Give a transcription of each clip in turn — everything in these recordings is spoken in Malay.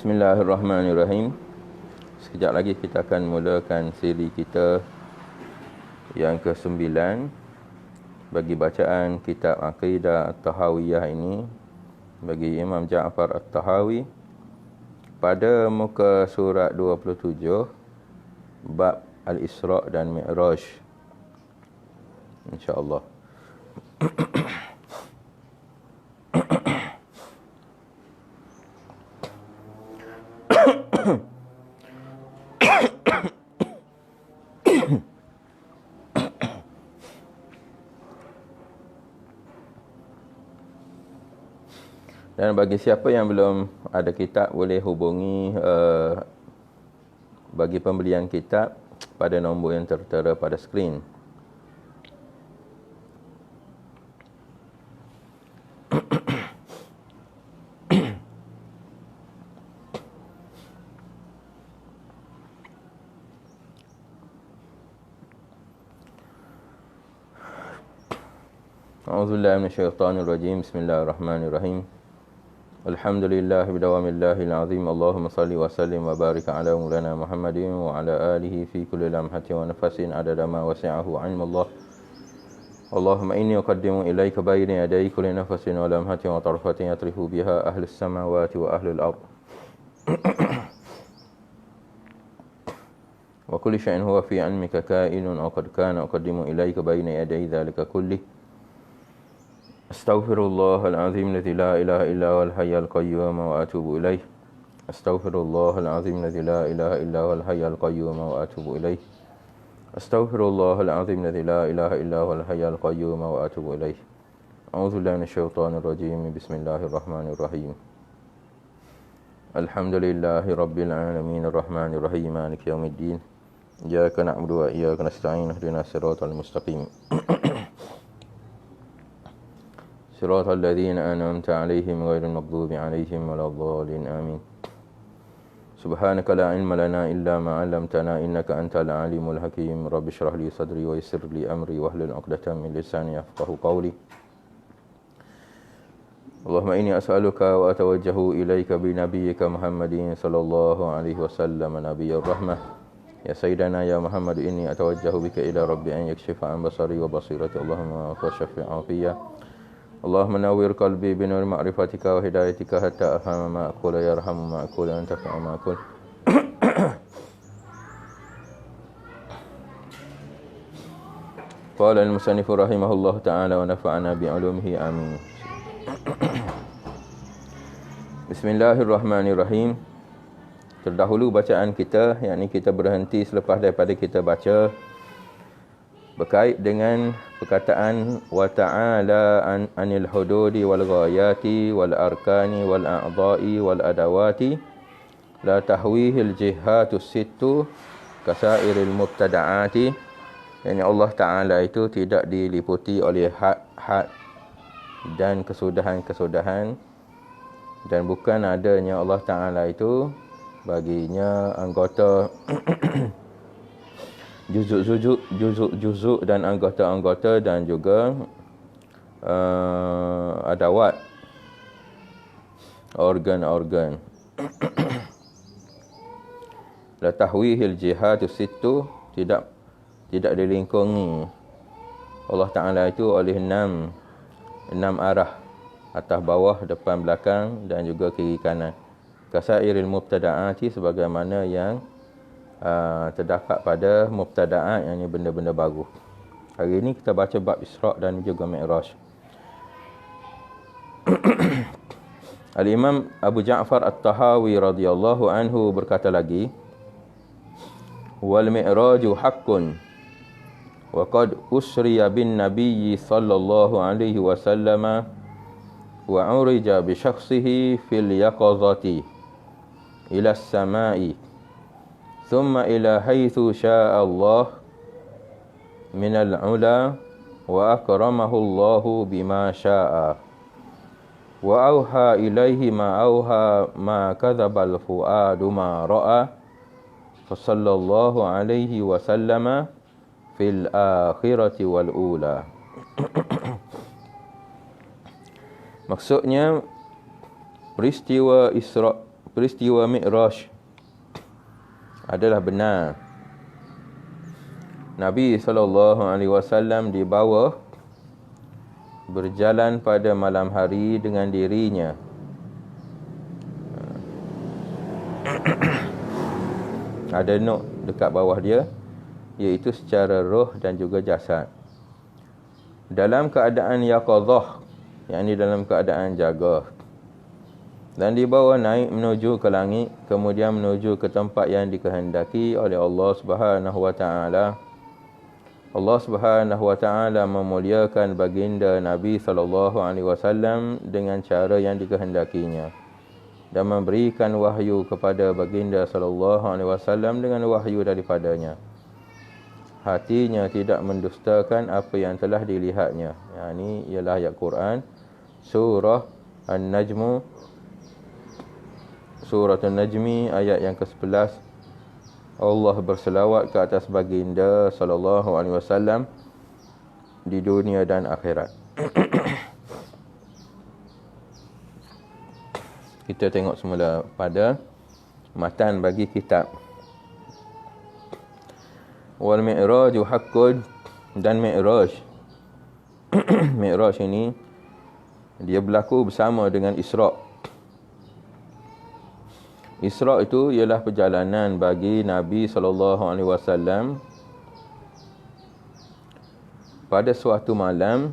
Bismillahirrahmanirrahim. Sekejap lagi kita akan mulakan siri kita yang ke-9 bagi bacaan kitab Aqidah At-Tahawiyah ini bagi Imam Ja'far At-Tahawi pada muka surat 27 bab Al-Isra' dan Mi'raj, insya-Allah. Dan bagi siapa yang belum ada kitab, boleh hubungi bagi pembelian kitab pada nombor yang tertera pada skrin. A'udzubillahi minasyaitonirrajim. Bismillahirrahmanirrahim. Alhamdulillah bidawamillahil azim. Allahumma salli wa sallim wa barik ala maulana Muhammadin wa ala alihi fi kulli lamhatin wa nafasin adada ma wasi'ahu ilmullah. Allahumma inni uqaddimu ilaika bayna yaday kulli nafasin wa lamhatin wa tarfatin yatrifu biha ahlus samawati wa ahlul ard. Wa kulli shay'in huwa fi 'ilmika ka'inun aw qad kana uqaddimu ilaika bayna yaday dhalika kulli. Astaghfirullahal azim alladzi la ilaha illa huwal hayyul qayyum wa atubu ilaih. Astaghfirullahal azim alladzi la ilaha illa huwal hayyul qayyum wa atubu ilaih. Astaghfirullahal azim alladzi la ilaha illa huwal hayyul qayyum wa atubu ilaih. A'udzu billahi minasyaitonir rajim. Bismillahirrahmanirrahim. Alhamdulillahi rabbil alamin arrahmanir rahim maliki yaumiddin. Iyyaka na'budu wa iyyaka nasta'in ihdinas siratal mustaqim. صراط الذين أنعمت عليهم غير المغضوب عليهم ولا الضالين آمين. سبحانك لا علم لنا إلا ما علمتنا إنك أنت العليم الحكيم. رب اشرح لي صدري ويسر لي أمري واحلل عقدة من لساني يفقهوا قولي. اللهم إني أسألك وأتوجه إليك بنبيك محمد صلى الله عليه وسلم نبي الرحمة. يا سيدنا يا محمد إني أتوجه بك إلى ربي أن يكشف عن بصري وبصيرتي. اللهم وشفع فيا. اللهم نور قلبي بنور معرفتك وهدايتك حتى أفهم ما أقول يرحم ما أقول أنتفع ما أقول. قال المصنف رحمه الله تعالى ونفعنا بعلومه آمين. Bismillahirrahmanirrahim. Terdahulu bacaan kita, yakni kita berhenti selepas daripada kita baca berkait dengan perkataan wa ta'ala anil hududi wal ghayati wal arkani wal a'dha'i wal adawati la tahwihil jihatus sittu kasairil mubtada'ati. Yani Allah Ta'ala itu tidak diliputi oleh had-had dan kesudahan-kesudahan, dan bukan adanya Allah Ta'ala itu baginya anggota juzuk dan anggota-anggota dan juga adawat, organ-organ. La tahwihil jihatus sittu, tidak dilingkungi Allah Ta'ala itu oleh enam arah, atas bawah, depan belakang dan juga kiri kanan. Kasairil mubtada'ati, sebagaimana yang terdapat pada mubtada'at, yang ini benda-benda baru. Hari ini kita baca bab Isra' dan juga Mi'raj. Al-Imam Abu Ja'far At-Tahawi radhiyallahu anhu berkata lagi, wal mi'raju haqqun wa qad usriya bin nabiyyi sallallahu alaihi wasallam wa urija bi syakhsihi fil yaqazati ila as-sama'i ثم إلى حيث شاء الله من العلا وأكرمه الله بما شاء وأوحى إليه ما أوحى ما كذب الفؤاد ما رأى فصلى الله عليه وسلم في الآخرة والأولى. Maksudnya peristiwa Isra' peristiwa Mi'raj adalah benar. Nabi SAW dibawa berjalan pada malam hari dengan dirinya. Ada note dekat bawah dia, iaitu secara roh dan juga jasad. Dalam keadaan yaqadhah, yakni dalam keadaan jaga. Dan dibawa naik menuju ke langit, kemudian menuju ke tempat yang dikehendaki oleh Allah Subhanahu wa taala. Allah Subhanahu wa taala memuliakan baginda Nabi sallallahu alaihi wasallam dengan cara yang dikehendakinya dan memberikan wahyu kepada baginda sallallahu alaihi wasallam dengan wahyu daripadanya. Hatinya tidak mendustakan apa yang telah dilihatnya. Ini ialah ayat Quran surah An-Najm, surah An-Najmi ayat yang ke-11. Allah berselawat ke atas baginda sallallahu alaihi wasallam di dunia dan akhirat. Kita tengok semula pada matan bagi kitab. Wal mi'raju haqqun, dan mi'raj. Mi'raj ini dia berlaku bersama dengan Isra'. Isra' itu ialah perjalanan bagi Nabi SAW pada suatu malam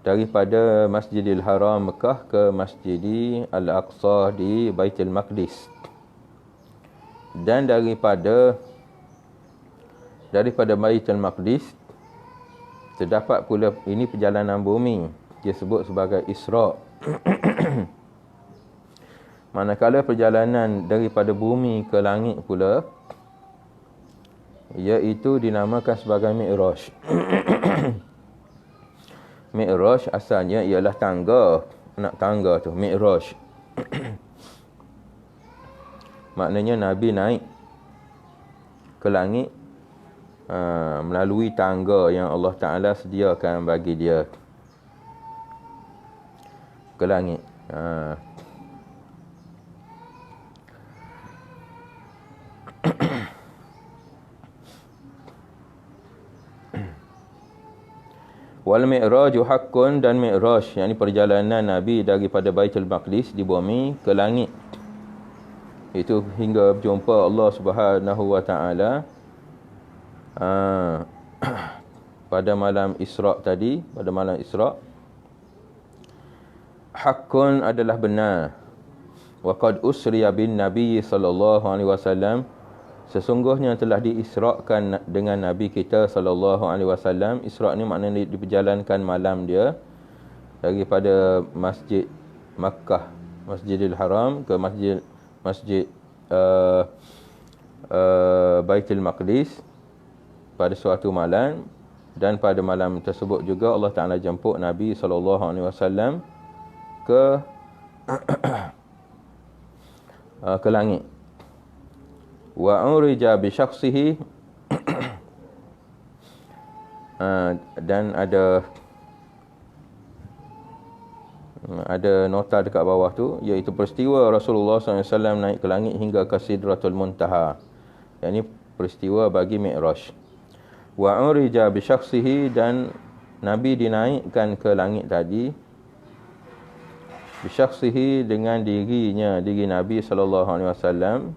daripada Masjidil Haram Mekah ke Masjid Al-Aqsa di Baitul Maqdis. Dan daripada Baitul Maqdis terdapat pula, ini perjalanan bumi, dia sebut sebagai Isra'. Manakala perjalanan daripada bumi ke langit pula, iaitu dinamakan sebagai Mi'raj. Mi'raj asalnya ialah tangga, nak tangga tu, Mi'raj. Maknanya Nabi naik ke langit melalui tangga yang Allah Ta'ala sediakan bagi dia ke langit. Wal mi'raju haqqun, dan mi'raj, yakni perjalanan Nabi daripada Baitul Maqdis di bumi ke langit, itu hingga berjumpa Allah Subhanahu wa taala pada malam Isra' tadi, pada malam Isra'. Haqqun adalah benar. Wa qad usriya bin Nabi sallallahu alaihi wasallam, sesungguhnya telah diisrakan dengan Nabi kita sallallahu alaihi wasallam. Isra' ni maknanya diperjalankan malam dia daripada Masjid Makkah, Masjidil Haram ke Masjid Baitul Maqdis pada suatu malam. Dan pada malam tersebut juga Allah Ta'ala jemput Nabi sallallahu alaihi wasallam ke ke langit. Wa urija bi syakhsihi, dan ada nota dekat bawah tu, iaitu peristiwa Rasulullah SAW naik ke langit hingga ke Sidratul Muntaha. Yang ini peristiwa bagi Mi'raj. Wa urija bi syakhsihi, dan Nabi dinaikkan ke langit tadi bi syakhsihi, dengan dirinya, diri Nabi SAW,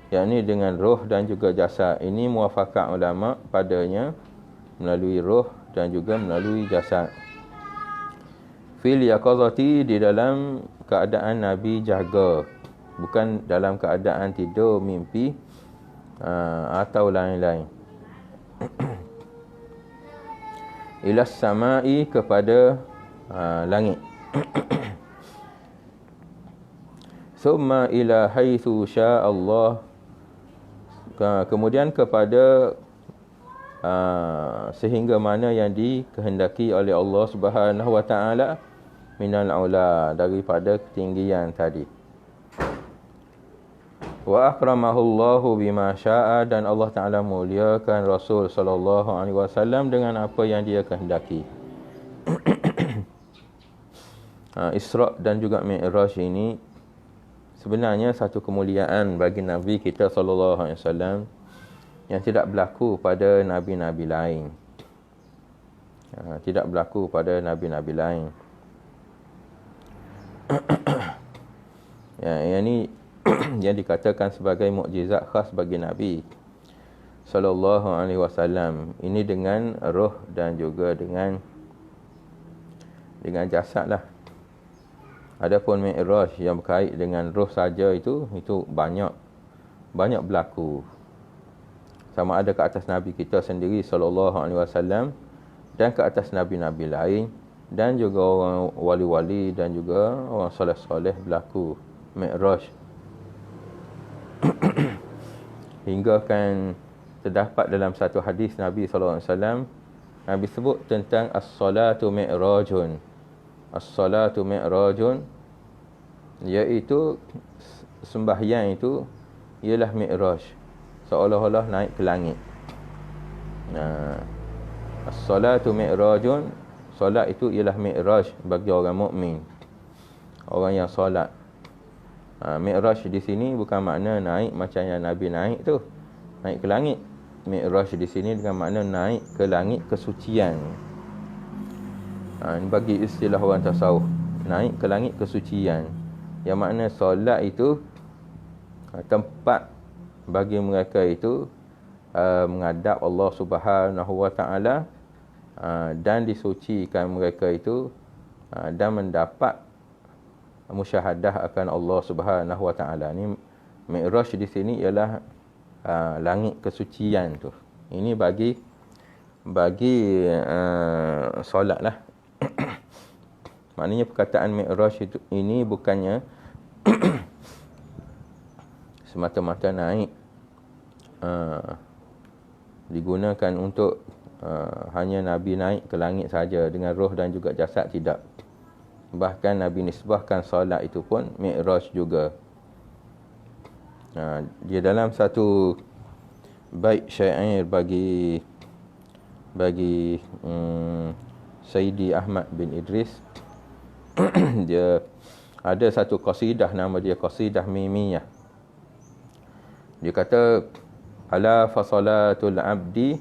yakni dengan roh dan juga jasad. Ini muafakat ulama padanya, melalui roh dan juga melalui jasad. Fil yaqazati, di dalam keadaan Nabi jaga, bukan dalam keadaan tidur, mimpi atau lain-lain. Ilas samai, kepada langit. Summa ila haitsu sya'allah, kemudian kepada sehingga mana yang dikehendaki oleh Allah Subhanahu wa taala, minal ula, daripada ketinggian tadi. Wa akramahullahu bima syaa, dan Allah Taala muliakan Rasul sallallahu alaihi wasallam dengan apa yang dia kehendaki. Isra' dan juga Mi'raj ini sebenarnya satu kemuliaan bagi Nabi kita SAW yang tidak berlaku pada Nabi-Nabi lain. Tidak berlaku pada Nabi-Nabi lain. Yang ini yang dikatakan sebagai mukjizat khas bagi Nabi SAW. Ini dengan roh dan juga dengan jasad lah. Adapun Mi'raj yang berkait dengan roh saja itu banyak berlaku. Sama ada ke atas Nabi kita sendiri SAW dan ke atas Nabi-Nabi lain, dan juga orang wali-wali dan juga orang soleh-soleh berlaku Mi'raj. Hingga kan terdapat dalam satu hadis Nabi SAW, Nabi sebut tentang as-salatu mi'rajun. As-salatu mi'rajun, iaitu sembahyang itu ialah mi'raj, seolah-olah naik ke langit. As-salatu mi'rajun, solat itu ialah mi'raj bagi orang mukmin, orang yang solat. Mi'raj di sini bukan makna naik macam yang Nabi naik tu, naik ke langit. Mi'raj di sini dengan makna naik ke langit kesucian. Ini bagi istilah orang tasawuf, naik ke langit kesucian, yang makna solat itu tempat bagi mereka itu menghadap Allah Subhanahu Wa Taala, dan disucikan mereka itu dan mendapat musyahadah akan Allah Subhanahu Wa Taala. Ni Mi'raj di sini ialah langit kesucian tu. Ini bagi solat lah. Maknanya perkataan Mi'raj ini bukannya semata-mata naik, digunakan untuk hanya Nabi naik ke langit saja dengan roh dan juga jasad, tidak. Bahkan Nabi nisbahkan solat itu pun Mi'raj juga. Dia dalam satu bait syair bagi Sayyidi Ahmad bin Idris, dia ada satu qasidah, nama dia Qasidah Mimiyah. Dia kata, ala fasalatul abdi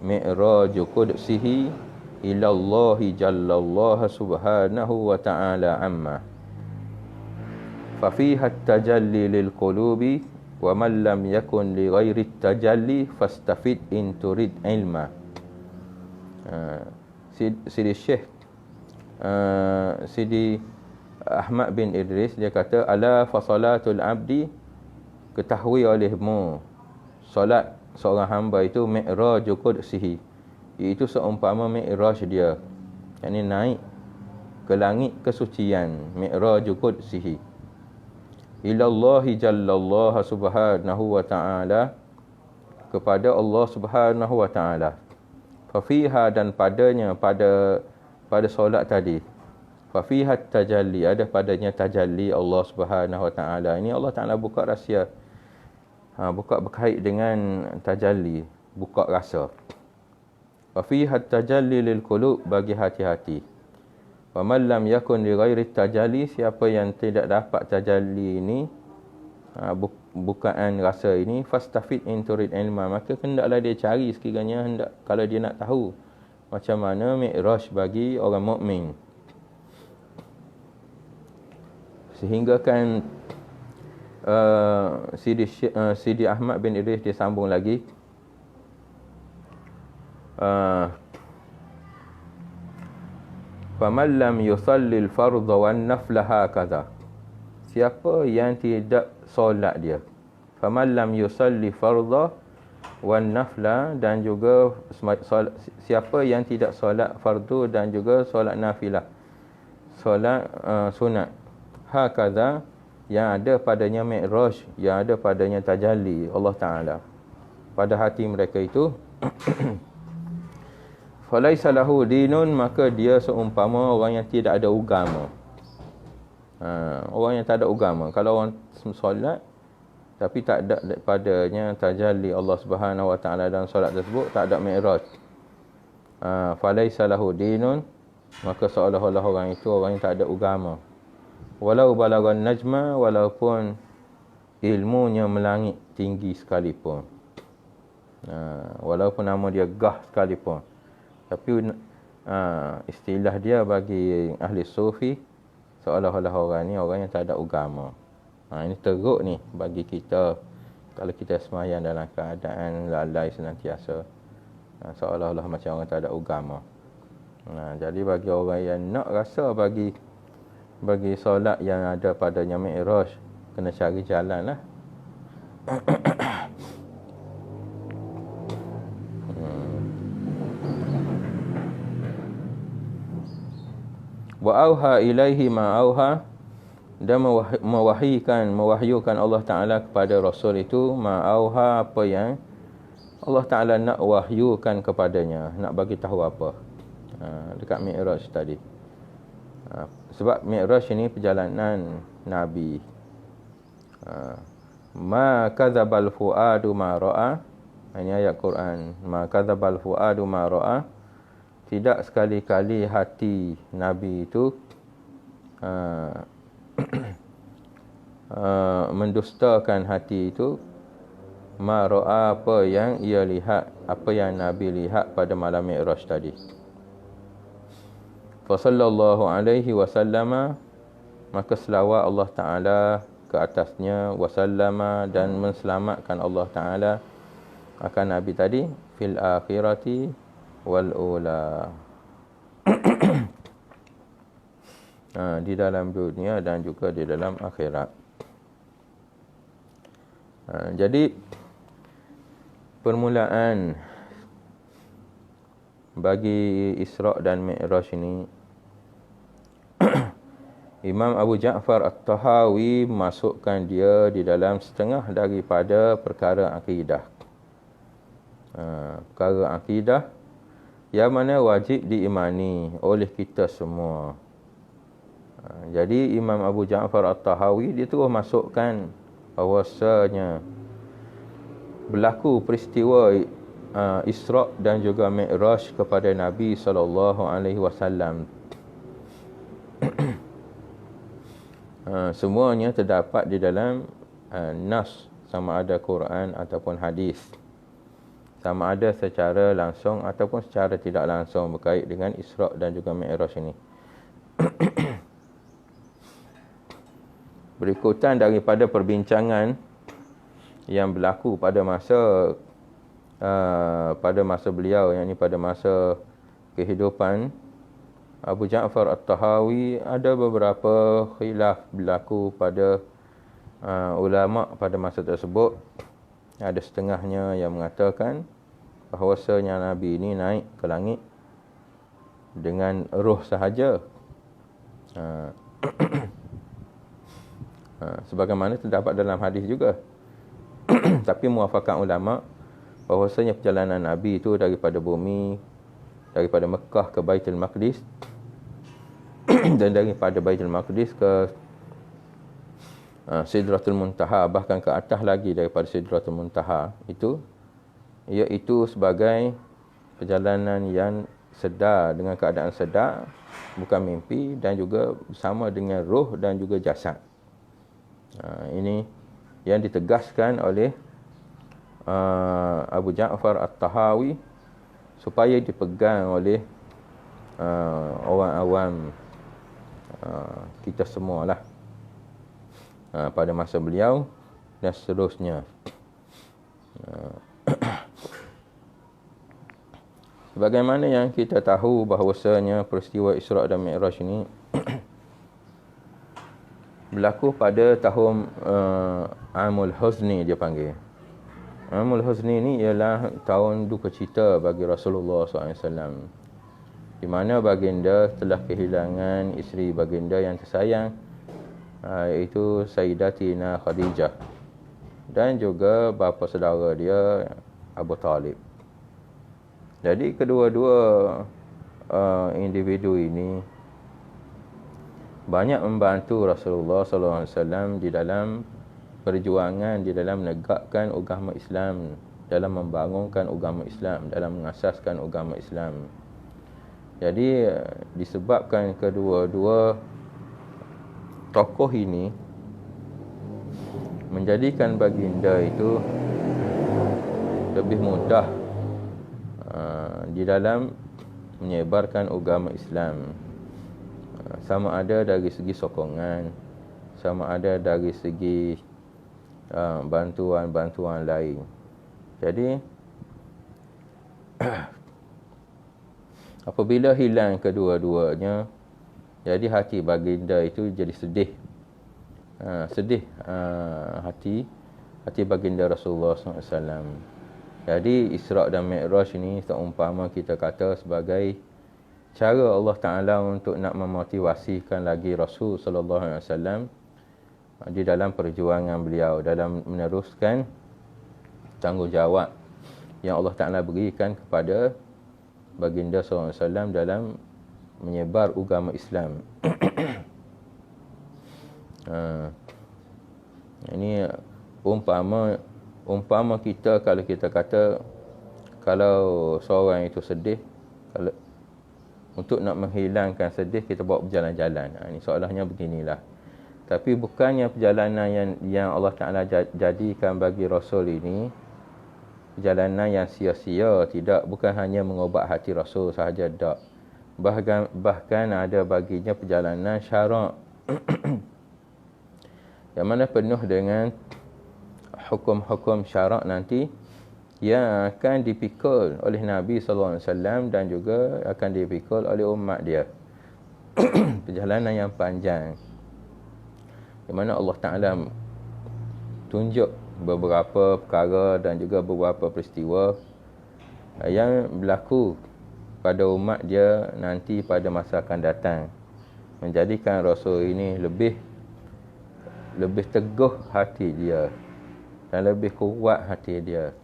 mi'raju qudsihi ilallahi jallallaha subhanahu wa ta'ala amma fa fiha at-tajalli lil qulubi wa man lam yakun li ghairi at-tajalli fastafid in turid ilma. Sidi Syekh Sidi Ahmad bin Idris dia kata, ala fasalatul abdi, ketahui olehmu solat seorang hamba itu mi'raju qudsihi, iaitu seumpama mi'raj dia, yakni naik ke langit kesucian. Mi'raju qudsihi ilallahi jallallaha subhanahu wa ta'ala, kepada Allah Subhanahu wa ta'ala. Fafiha, dan padanya, pada solat tadi, fafiha tajalli, ada padanya tajalli Allah Subhanahu wa ta'ala. Ini Allah Ta'ala buka rahsia, buka berkait dengan tajalli, buka rasa. Fafiha tajalli lil qulub, bagi hati-hati. Wa man lam yakun li ghairi tajalli, siapa yang tidak dapat tajalli ini, bukaan rasa ini, fastafid in turid ilma, maka hendaklah dia cari sekiranya, kalau dia nak tahu macam mana mi'raj bagi orang mukmin. Sehingga kan Sidi Ahmad bin Idris dia sambung lagi, faman lam yusallil fardha wan nafla hakaza, siapa yang tidak solat dia, faman lam yusalli fardha wan nafla, dan juga siapa yang tidak solat fardu dan juga solat nafilah, solat sunat, hakaza, yang ada padanya mi'raj, yang ada padanya tajalli Allah Ta'ala pada hati mereka itu, falaisa lahu dinun, maka dia seumpama orang yang tidak ada agama. Orang yang tak ada agama. Kalau orang solat tapi tak ada padanya tajalli Allah Subhanahu wa ta'ala dalam solat tersebut, tak ada mi'raj, falaisa lahu dinun, maka seolah-olah orang itu orang yang tak ada agama. walau balagan najma, walaupun ilmunya melangit tinggi sekalipun. Walaupun nama dia Gah sekalipun. Tapi istilah dia bagi ahli sufi, seolah-olah orang ni orang yang tak ada agama. Ini teruk ni bagi kita kalau kita sembahyang dalam keadaan lalai senantiasa, seolah-olah macam orang tak ada agama. Jadi bagi orang yang nak rasa bagi solat yang ada padanya Mi'raj, kena cari jalan lah. Wa auha ilaihi ma auha, dan mewahyukan Allah Ta'ala kepada Rasul itu ma auha, apa yang Allah Ta'ala nak wahyukan kepadanya, nak bagi tahu apa dekat Mi'raj tadi. Sebab Mi'raj ini perjalanan Nabi. Ma kadzabal fuadu ma ra'a, ini ayat Quran. Ma kadzabal fuadu ma ra'a, tidak sekali-kali hati Nabi itu mendustakan hati itu ma ra'a, apa yang ia lihat, apa yang Nabi lihat pada malam Mi'raj tadi. Fa sallallahu alaihi wasallama, maka selawat Allah Ta'ala ke atasnya, wasallama, dan menselamatkan Allah Ta'ala akan Nabi tadi, fil akhirati wal ula, di dalam dunia dan juga di dalam akhirat. Jadi permulaan bagi Isra' dan Mi'raj ini, Imam Abu Ja'far At-Tahawi masukkan dia di dalam setengah daripada perkara akidah. Perkara akidah yang mana wajib diimani oleh kita semua. Jadi Imam Abu Ja'far At-Tahawi dia terus masukkan bahawasanya berlaku peristiwa Isra' dan juga Mi'raj kepada Nabi SAW. Semuanya terdapat di dalam nas, sama ada Quran ataupun hadis, sama ada secara langsung ataupun secara tidak langsung berkait dengan Isra' dan juga Mi'raj ini. Berikutan daripada perbincangan yang berlaku pada masa beliau, yakni pada masa kehidupan Abu Ja'far At-Tahawi, ada beberapa khilaf berlaku pada ulama pada masa tersebut. Ada setengahnya yang mengatakan bahawasanya Nabi ini naik ke langit dengan roh sahaja, sebagaimana terdapat dalam hadis juga. Tapi muafakat ulama bahawasanya perjalanan Nabi itu daripada bumi, daripada Mekah ke Baitul Maqdis dan daripada Baitul Maqdis ke Sidratul Muntaha, bahkan ke atas lagi daripada Sidratul Muntaha itu, iaitu sebagai perjalanan yang sedar, dengan keadaan sedar, bukan mimpi, dan juga bersama dengan roh dan juga jasad. Ini yang ditegaskan oleh Abu Ja'far At-Tahawi supaya dipegang oleh orang awam kita semualah pada masa beliau dan seterusnya. Sebagaimana yang kita tahu bahawasanya peristiwa Isra' dan Mi'raj ini berlaku pada tahun Amul Huzni, dia panggil. Amul Huzni ni ialah tahun duka cita bagi Rasulullah SAW, di mana baginda telah kehilangan isteri baginda yang tersayang, iaitu Sayyidatina Khadijah, dan juga bapa saudara dia Abu Talib. Jadi kedua-dua individu ini banyak membantu Rasulullah SAW di dalam perjuangan, di dalam menegakkan agama Islam, dalam membangunkan agama Islam, dalam mengasaskan agama Islam. Jadi disebabkan kedua-dua tokoh ini menjadikan baginda itu lebih mudah di dalam menyebarkan agama Islam, sama ada dari segi sokongan, sama ada dari segi bantuan-bantuan lain. Jadi apabila hilang kedua-duanya, jadi hati baginda itu jadi sedih. Hati baginda Rasulullah SAW. Jadi Isra' dan Mi'raj ini seumpama kita kata sebagai cara Allah Ta'ala untuk nak memotivasikan lagi Rasul sallallahu alaihi wasallam di dalam perjuangan beliau dalam meneruskan tanggungjawab yang Allah Ta'ala berikan kepada baginda sallallahu alaihi wasallam dalam menyebar agama Islam. Ini umpama kita, kalau kita kata kalau seorang itu sedih, kalau untuk nak menghilangkan sedih kita bawa berjalan-jalan. Ini soalnya beginilah. Tapi bukannya perjalanan yang Allah Ta'ala jadikan bagi Rasul ini perjalanan yang sia-sia, tidak. Bukan hanya mengobat hati Rasul sahaja, tak. Bahkan ada baginya perjalanan syarak yang mana penuh dengan hukum-hukum syarak nanti yang akan dipikul oleh Nabi SAW dan juga akan dipikul oleh umat dia. Perjalanan yang panjang, di mana Allah Ta'ala tunjuk beberapa perkara dan juga beberapa peristiwa yang berlaku pada umat dia nanti pada masa akan datang, menjadikan Rasul ini lebih teguh hati dia dan lebih kuat hati dia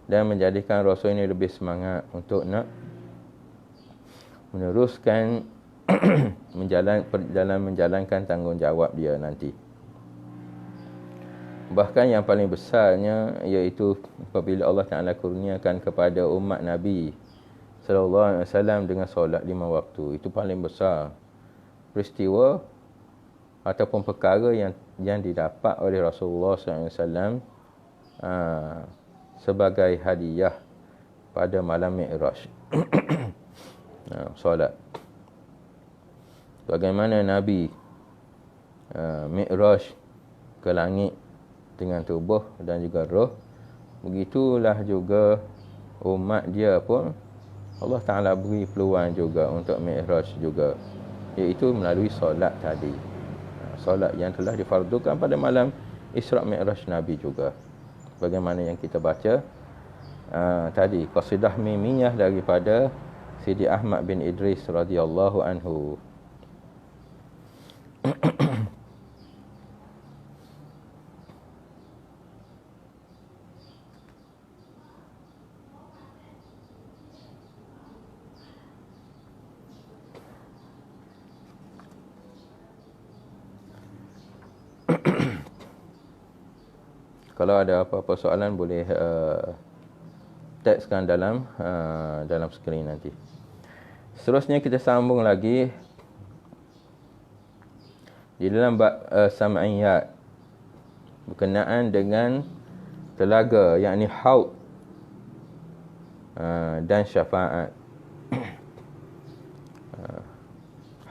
dan menjadikan Rasul ini lebih semangat untuk nak meneruskan menjalankan tanggungjawab dia nanti. Bahkan yang paling besarnya iaitu apabila Allah Ta'ala kurniakan kepada umat Nabi sallallahu alaihi wasallam dengan solat 5 waktu. Itu paling besar peristiwa ataupun perkara yang didapat oleh Rasulullah SAW sebagai hadiah pada malam Mi'raj. Solat. Bagaimana Nabi Mi'raj ke langit dengan tubuh dan juga roh, begitulah juga umat dia pun Allah Ta'ala beri peluang juga untuk Mi'raj juga, iaitu melalui solat tadi. Solat yang telah difardukan pada malam Isra' Mi'raj Nabi juga. Bagaimana yang kita baca tadi, qasidah mimiyah daripada Sidi Ahmad bin Idris radhiyallahu anhu. Kalau ada apa-apa soalan boleh tekskan dalam skrin nanti. Seterusnya kita sambung lagi di dalam bab sam'iyat berkenaan dengan telaga, yakni haud dan syafaat.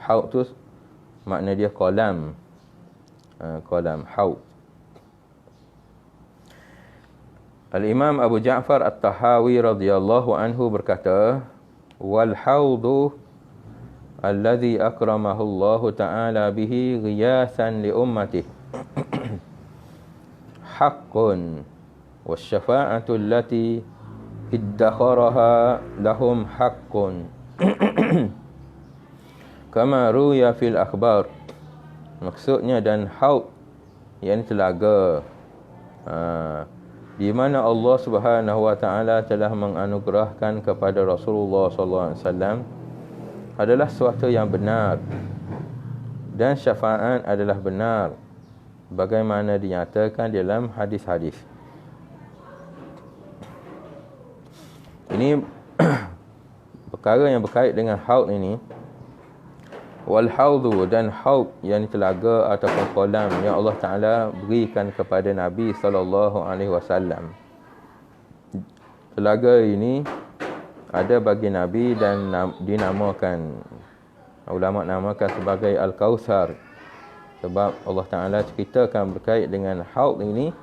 Haud tu makna dia kolam, haud. Al-Imam Abu Ja'far At-Tahawi radhiyallahu anhu berkata, wal haudu alladhi akramahu Allah Ta'ala bihi ghiyasan li ummatihi haqqun wasyafa'atu allati iddakharaha lahum haqqun kama ruya fil akhbar. Maksudnya, dan haud yang telaga di mana Allah Subhanahu wa taala telah menganugerahkan kepada Rasulullah sallallahu alaihi wasallam adalah sesuatu yang benar, dan syafaat adalah benar bagaimana dinyatakan dalam hadis-hadis. Ini perkara yang berkait dengan haud ini. Wal haudhu, dan haud yang telaga ataupun kolam yang Allah Taala berikan kepada Nabi sallallahu alaihi wasallam. Telaga ini ada bagi Nabi dan dinamakan, ulama namakan sebagai Al-Kautsar, sebab Allah Taala ceritakan berkait dengan haud ini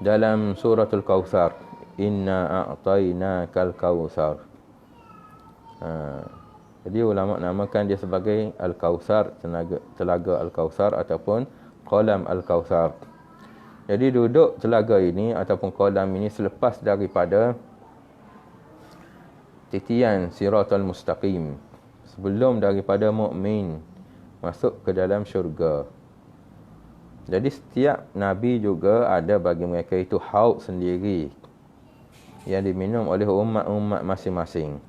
dalam suratul Kautsar, inna a'tainakal kautsar. Jadi ulama namakan dia sebagai Al-Kautsar, telaga Al-Kautsar ataupun kolam Al-Kautsar. Jadi duduk telaga ini ataupun kolam ini selepas daripada titian Siratal Mustaqim, sebelum daripada mukmin masuk ke dalam syurga. Jadi setiap Nabi juga ada bagi mereka itu haud sendiri yang diminum oleh umat-umat masing-masing.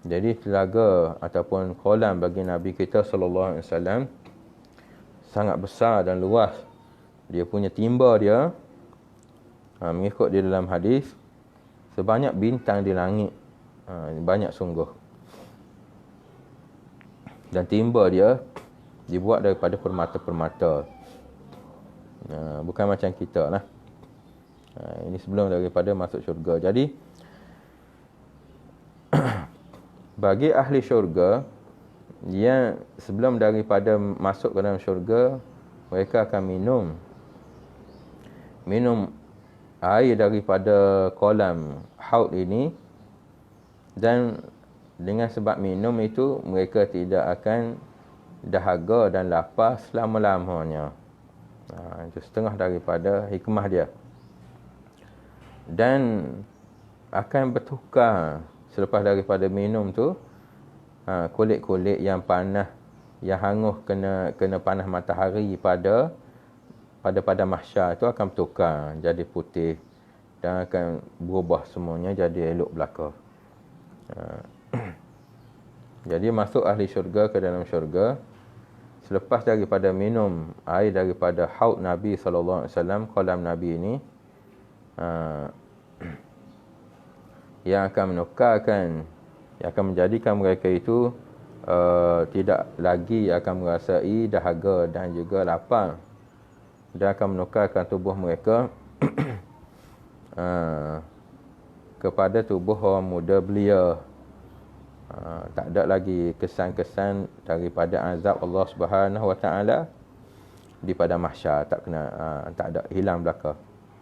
Jadi telaga ataupun kolam bagi Nabi kita sallallahu alaihi wasallam sangat besar dan luas. Dia punya timba dia, mengikut di dalam hadis, sebanyak bintang di langit. Banyak sungguh. Dan timba dia dibuat daripada permata-permata. Bukan macam kita lah. Ini sebelum daripada masuk syurga. Jadi bagi ahli syurga yang sebelum daripada masuk ke dalam syurga, mereka akan minum air daripada kolam haud ini, dan dengan sebab minum itu mereka tidak akan dahaga dan lapar selama-lamanya. Itu setengah daripada hikmah dia. Dan akan bertukar selepas daripada minum tu, kulit-kulit yang panas, yang hangus kena panas matahari pada mahsyar itu akan bertukar jadi putih dan akan berubah semuanya jadi elok belaka. Jadi masuk ahli syurga ke dalam syurga selepas daripada minum air daripada haud Nabi sallallahu alaihi wasallam, kolam Nabi ini, yang akan menukarkan, yang akan menjadikan mereka itu tidak lagi akan merasai dahaga dan juga lapar, dan akan menukarkan tubuh mereka kepada tubuh orang muda belia. Tak ada lagi kesan-kesan daripada azab Allah Subhanahu Wa Taala di pada mahsyar, tak ada, hilang belaka.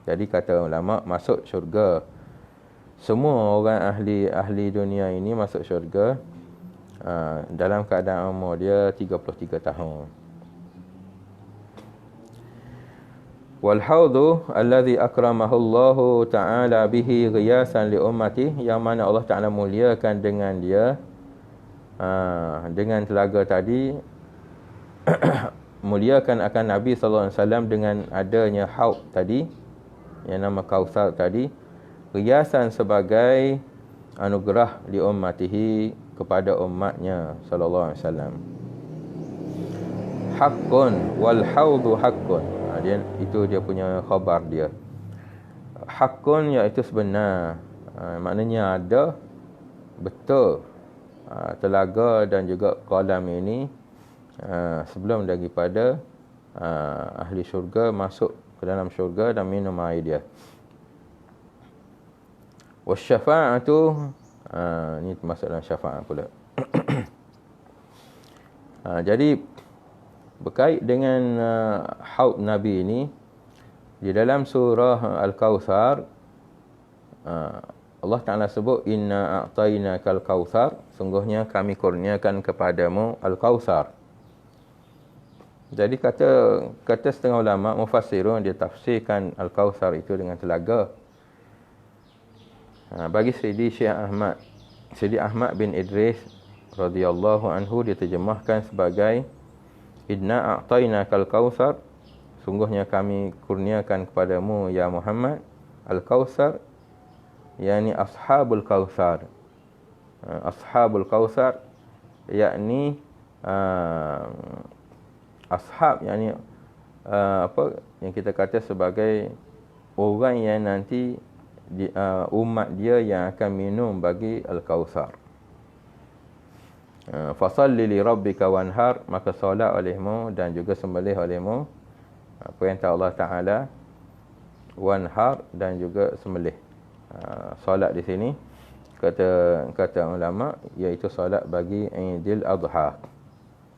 Jadi kata ulama, masuk syurga semua orang ahli dunia ini masuk syurga dalam keadaan umur dia 33 tahun. Wal haudhu alladhi akramahu Allah Ta'ala bihi ghiyasan li ummati, yang mana Allah Ta'ala muliakan dengan dia, dengan telaga tadi muliakan akan Nabi sallallahu alaihi wasallam dengan adanya haud tadi yang nama Kautsar tadi, riasan sebagai anugerah li ummatihi, kepada umatnya sallallahu alaihi wasallam. Haqqun wal haudhu haqqun. Itu dia punya khabar dia. Haqqun iaitu sebenar. Maknanya ada, betul. Telaga dan juga kolam ini sebelum daripada ahli syurga masuk ke dalam syurga dan minum air dia. Wasyafa'atu, ni masuk dalam syafaat pula. Jadi berkait dengan haud Nabi ini, di dalam surah Al-Kautsar, Allah Ta'ala sebut, inna a'tainakal kautsar, sungguhnya kami kurniakan kepadamu Al-Kautsar. Jadi kata setengah ulama mufassirun, dia tafsirkan Al-Kautsar itu dengan telaga. Bagi Syekh Ahmad bin Idris radhiyallahu anhu, dia terjemahkan sebagai inna a'tainakal kautsar, sungguhnya kami kurniakan kepadamu ya Muhammad al-Kautsar, yakni ashabul kautsar. Ashabul kautsar yakni ashab, yakni apa yang kita kata sebagai orang yang nanti umat dia yang akan minum bagi Al-Kautsar. Fasalli li rabbika wanhar, maka solat olehmu dan juga sembelih olehmu. Perintah Allah Taala, wanhar dan juga sembelih. Solat di sini kata ulama iaitu solat bagi Idul Adha.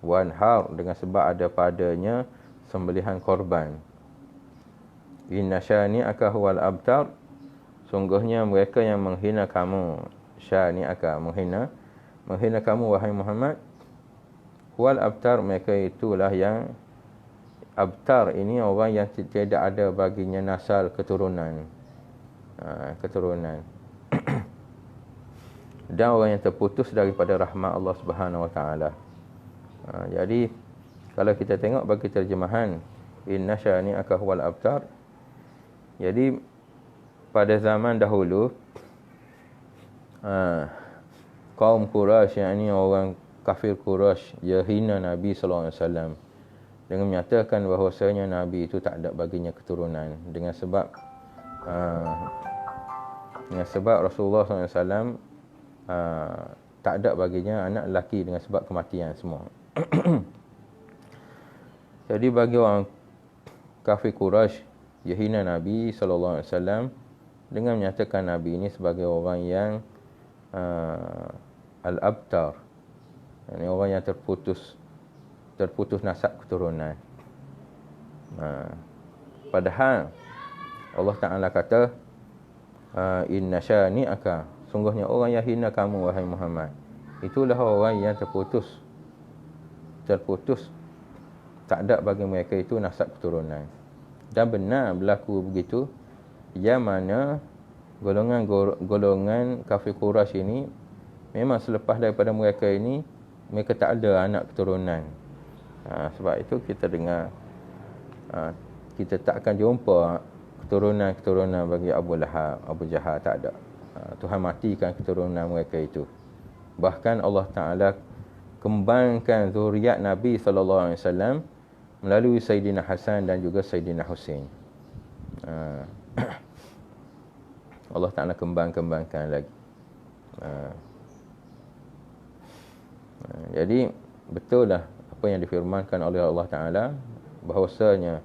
Wanhar dengan sebab ada padanya sembelihan korban. Inna syani'aka huwal abtar, sungguhnya mereka yang menghina kamu. Syani'aka, menghina kamu wahai Muhammad. Huwal abtar, mereka itulah yang abtar ini orang yang tidak ada baginya nasal keturunan. Dan orang yang terputus daripada rahmat Allah Subhanahu Wa Taala. Jadi kalau kita tengok bagi terjemahan inna syani'aka huwal abtar, jadi pada zaman dahulu kaum Quraisy, yakni orang kafir Quraisy, dia hina Nabi sallallahu alaihi wasallam dengan menyatakan bahawasanya Nabi itu tak ada baginya keturunan dengan sebab Rasulullah sallallahu alaihi wasallam tak ada baginya anak lelaki dengan sebab kematian semua. Jadi bagi orang kafir Quraisy, dia hina Nabi sallallahu alaihi wasallam dengan menyatakan Nabi ini sebagai orang yang al-abtar, yakni orang yang terputus nasab keturunan. Padahal Allah Taala kata inna syani'aka, sungguhnya orang yang hina kamu wahai Muhammad, itulah orang yang terputus tak ada bagi mereka itu nasab keturunan. Dan benar berlaku begitu, yang mana golongan kafir Quraisy ini memang selepas daripada mereka ini, mereka tak ada anak keturunan. Sebab itu kita dengar kita tak akan jumpa keturunan bagi Abu Lahab, Abu Jahal, tak ada. Tuhan matikan keturunan mereka itu. Bahkan Allah Ta'ala kembangkan zuriat Nabi SAW melalui Sayyidina Hasan dan juga Sayyidina Husain. Allah Ta'ala kembangkan lagi. Jadi betul lah apa yang difirmankan oleh Allah Ta'ala, bahawasanya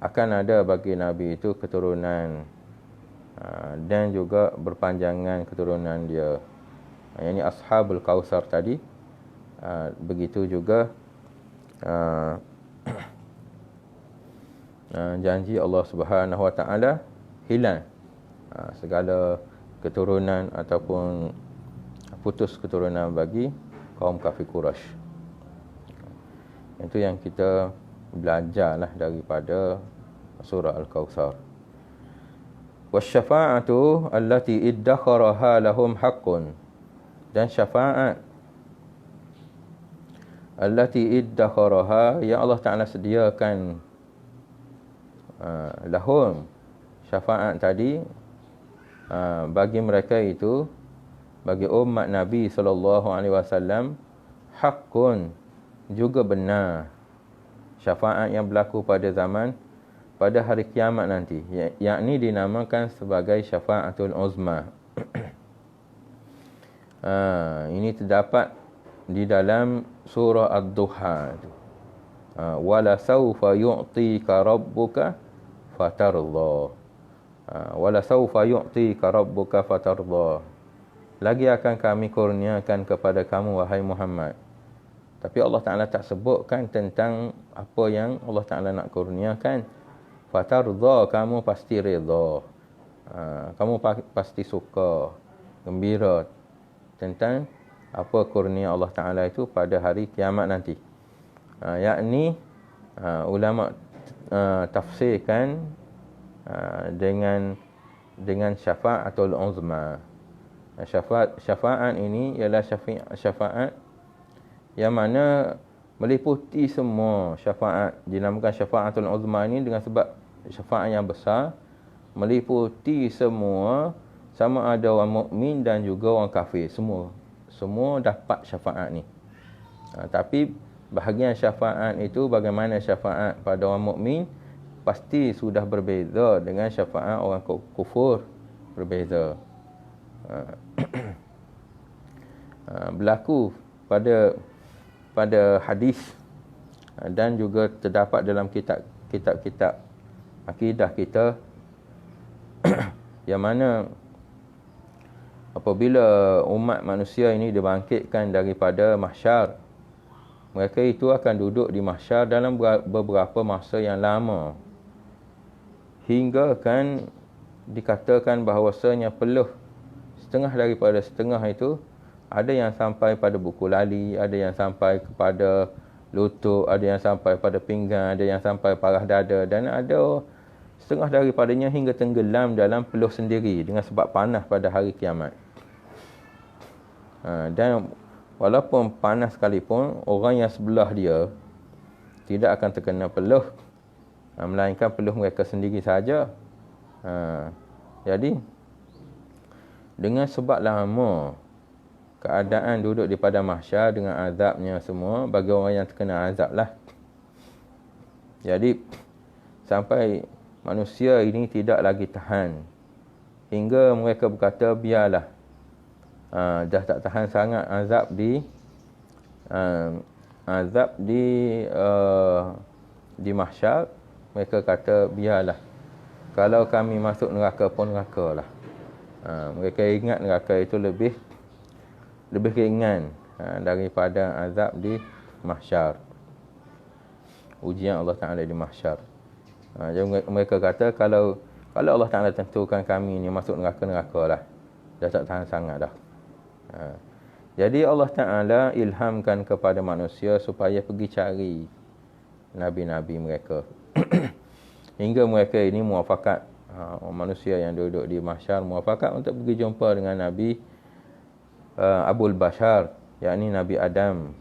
akan ada bagi Nabi itu keturunan dan juga berpanjangan keturunan dia. Yang ini Ashabul Kausar tadi. Begitu juga janji Allah Subhanahu Wa Taala hilang segala keturunan ataupun putus keturunan bagi kaum kafir Quraisy. Itu yang kita belajarlah daripada surah Al-Kautsar. Wasyafa'atu allati iddakharaha lahum haqqun, dan syafaat allati iddakharaha yang Allah Ta'ala sediakan lahum, syafaat tadi bagi mereka itu, bagi umat Nabi SAW, haqqun, juga benar. Syafaat yang berlaku pada hari kiamat nanti, yakni dinamakan sebagai syafaatul uzma. Ini terdapat di dalam surah Ad-Duha. Wala sawfa yu'tika rabbuka fatardha. Wala sawfa yu'tika rabbuka fatardha. Lagi akan kami kurniakan kepada kamu wahai Muhammad. Tapi Allah Ta'ala tak sebutkan tentang apa yang Allah Ta'ala nak kurniakan. Fatardha, kamu pasti redha. Kamu pasti suka, gembira tentang apa kurnia Allah Ta'ala itu pada hari kiamat nanti. Yakni ulama tafsirkan dengan syafaatul uzma. Syafaat ini ialah syafaat yang mana meliputi semua syafaat. Dinamakan syafaatul uzma ini dengan sebab syafaat yang besar, meliputi semua, sama ada orang mukmin dan juga orang kafir, semua dapat syafaat ni. Tapi bahagian syafaat itu, bagaimana syafaat pada orang mukmin, pasti sudah berbeza dengan syafaat orang kufur, berbeza. berlaku pada hadis dan juga terdapat dalam kitab-kitab akidah kita yang mana apabila umat manusia ini dibangkitkan daripada mahsyar, mereka itu akan duduk di mahsyar dalam beberapa masa yang lama, hingga kan dikatakan bahawasanya peluh setengah daripada setengah itu ada yang sampai pada buku lali, ada yang sampai kepada lutut, ada yang sampai pada pinggang, ada yang sampai parah dada, dan ada setengah daripadanya hingga tenggelam dalam peluh sendiri dengan sebab panas pada hari kiamat. Dan walaupun panas sekalipun, orang yang sebelah dia tidak akan terkena peluh, melainkan peluh mereka sendiri saja. Jadi dengan sebab lama keadaan duduk di padang mahsyar dengan azabnya semua, bagi orang yang terkena azab lah. Jadi sampai manusia ini tidak lagi tahan, hingga mereka berkata, biarlah, dah tak tahan sangat azab di mahsyar. Mereka kata, biarlah, kalau kami masuk neraka pun neraka lah. Mereka ingat neraka itu lebih ringan daripada azab di mahsyar, ujian Allah Ta'ala di mahsyar. Jadi mereka kata, kalau Allah Ta'ala tentukan kami ni masuk neraka lah, dah tak tahan sangat dah. Jadi Allah Ta'ala ilhamkan kepada manusia supaya pergi cari nabi-nabi mereka hingga mereka ini muafakat, manusia yang duduk di mahsyar muafakat untuk pergi jumpa dengan Nabi Abul Bashar, yakni Nabi Adam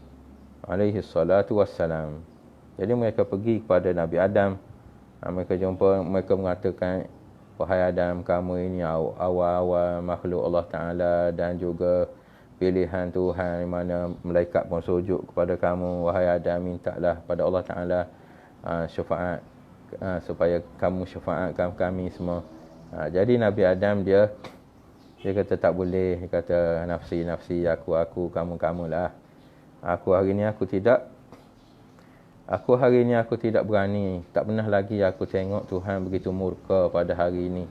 alaihi salatu wassalam. Jadi mereka pergi kepada Nabi Adam, mereka jumpa, mereka mengatakan, wahai Adam, kamu ini awal-awal makhluk Allah Ta'ala dan juga pilihan Tuhan, di mana malaikat pun sujud kepada kamu. Wahai Adam, mintalah pada Allah Ta'ala syafaat, supaya kamu syafaatkan kami semua. Jadi Nabi Adam dia kata tak boleh. Dia kata, nafsi, aku, kamu lah. Aku hari ni aku tidak berani. Tak pernah lagi aku tengok Tuhan begitu murka pada hari ini.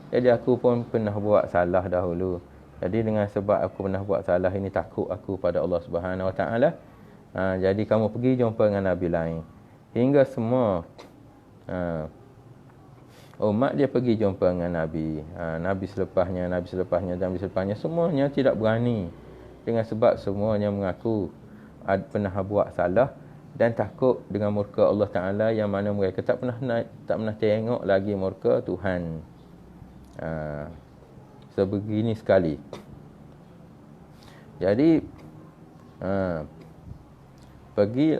Jadi aku pun pernah buat salah dahulu. Jadi dengan sebab aku pernah buat salah ini, takut aku pada Allah Subhanahu Wa Taala. Jadi kamu pergi jumpa dengan Nabi lain. Hingga semua umat dia pergi jumpa dengan Nabi. Nabi selepasnya, semuanya tidak berani. Dengan sebab semuanya mengaku pernah buat salah dan takut dengan murka Allah Ta'ala, yang mana mereka tak pernah tengok lagi murka Tuhan sebegini sekali. Jadi pergi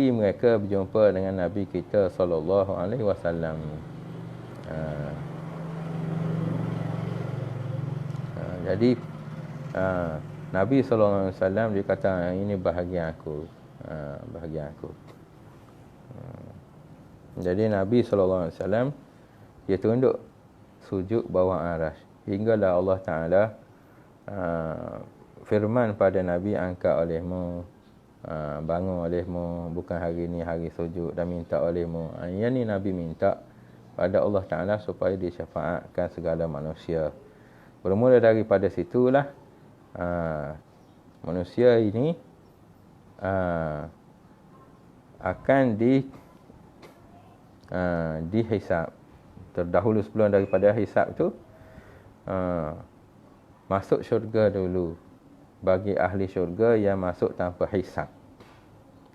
mereka berjumpa dengan Nabi kita sallallahu alaihi wasallam. Jadi Nabi sallallahu alaihi wasallam dia kata, ini bahagian aku. Jadi Nabi sallallahu alaihi wasallam dia tunduk sujud bawah arasy, hinggalah Allah Taala firman pada Nabi, angkat olehmu, bangun olehmu, bukan hari ni hari sujud, dan minta olehmu. Yang ni Nabi minta pada Allah Taala supaya disyafaatkan segala manusia. Bermula daripada situlah manusia ini akan dihisab. Terdahulu sebelum daripada hisab tu, masuk syurga dulu. Bagi ahli syurga yang masuk tanpa hisab,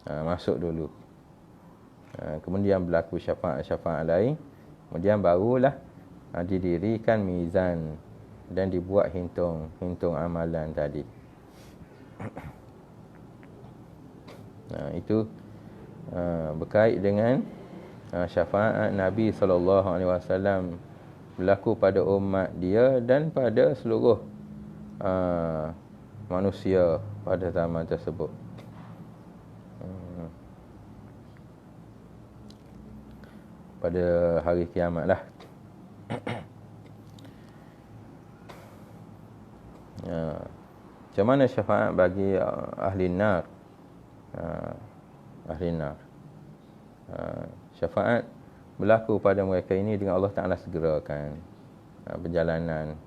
masuk dulu. Kemudian berlaku syafaat lain. Kemudian barulah didirikan mizan dan dibuat hitung amalan tadi. Itu berkait dengan syafaat Nabi SAW berlaku pada umat dia dan pada seluruh manusia pada zaman tersebut. Pada hari kiamat lah. Macam mana syafaat bagi ahli nar? Ahli nar. Syafaat berlaku pada mereka ini dengan Allah Ta'ala segerakan perjalanan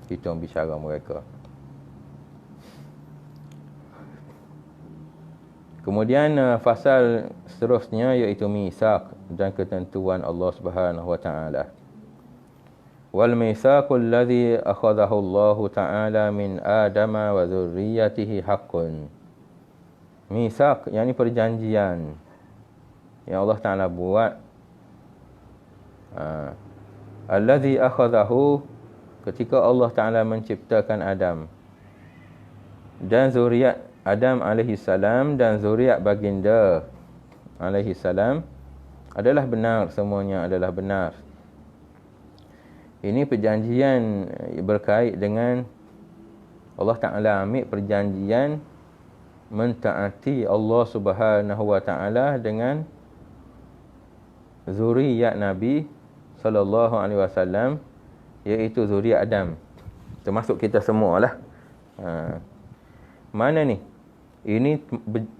hitung bicara mereka. Kemudian fasal seterusnya iaitu misaq dan ketentuan Allah Subhanahu wa taala. Wal misaqul ladzi akhadahu Allah Ta'ala min Adam wa dzurriyyatihi haqqun. Misaq yakni perjanjian yang Allah Ta'ala buat. Alladzi akhadahu, ketika Allah Ta'ala menciptakan Adam dan zuriat Adam alaihi salam dan zuriat baginda alaihi salam adalah benar, semuanya adalah benar. Ini perjanjian berkait dengan Allah Ta'ala ambil perjanjian mentaati Allah Subhanahu wa taala dengan zuriat Nabi sallallahu alaihi wasallam, iaitu zuriat Adam, termasuk kita semualah. Mana ni? Ini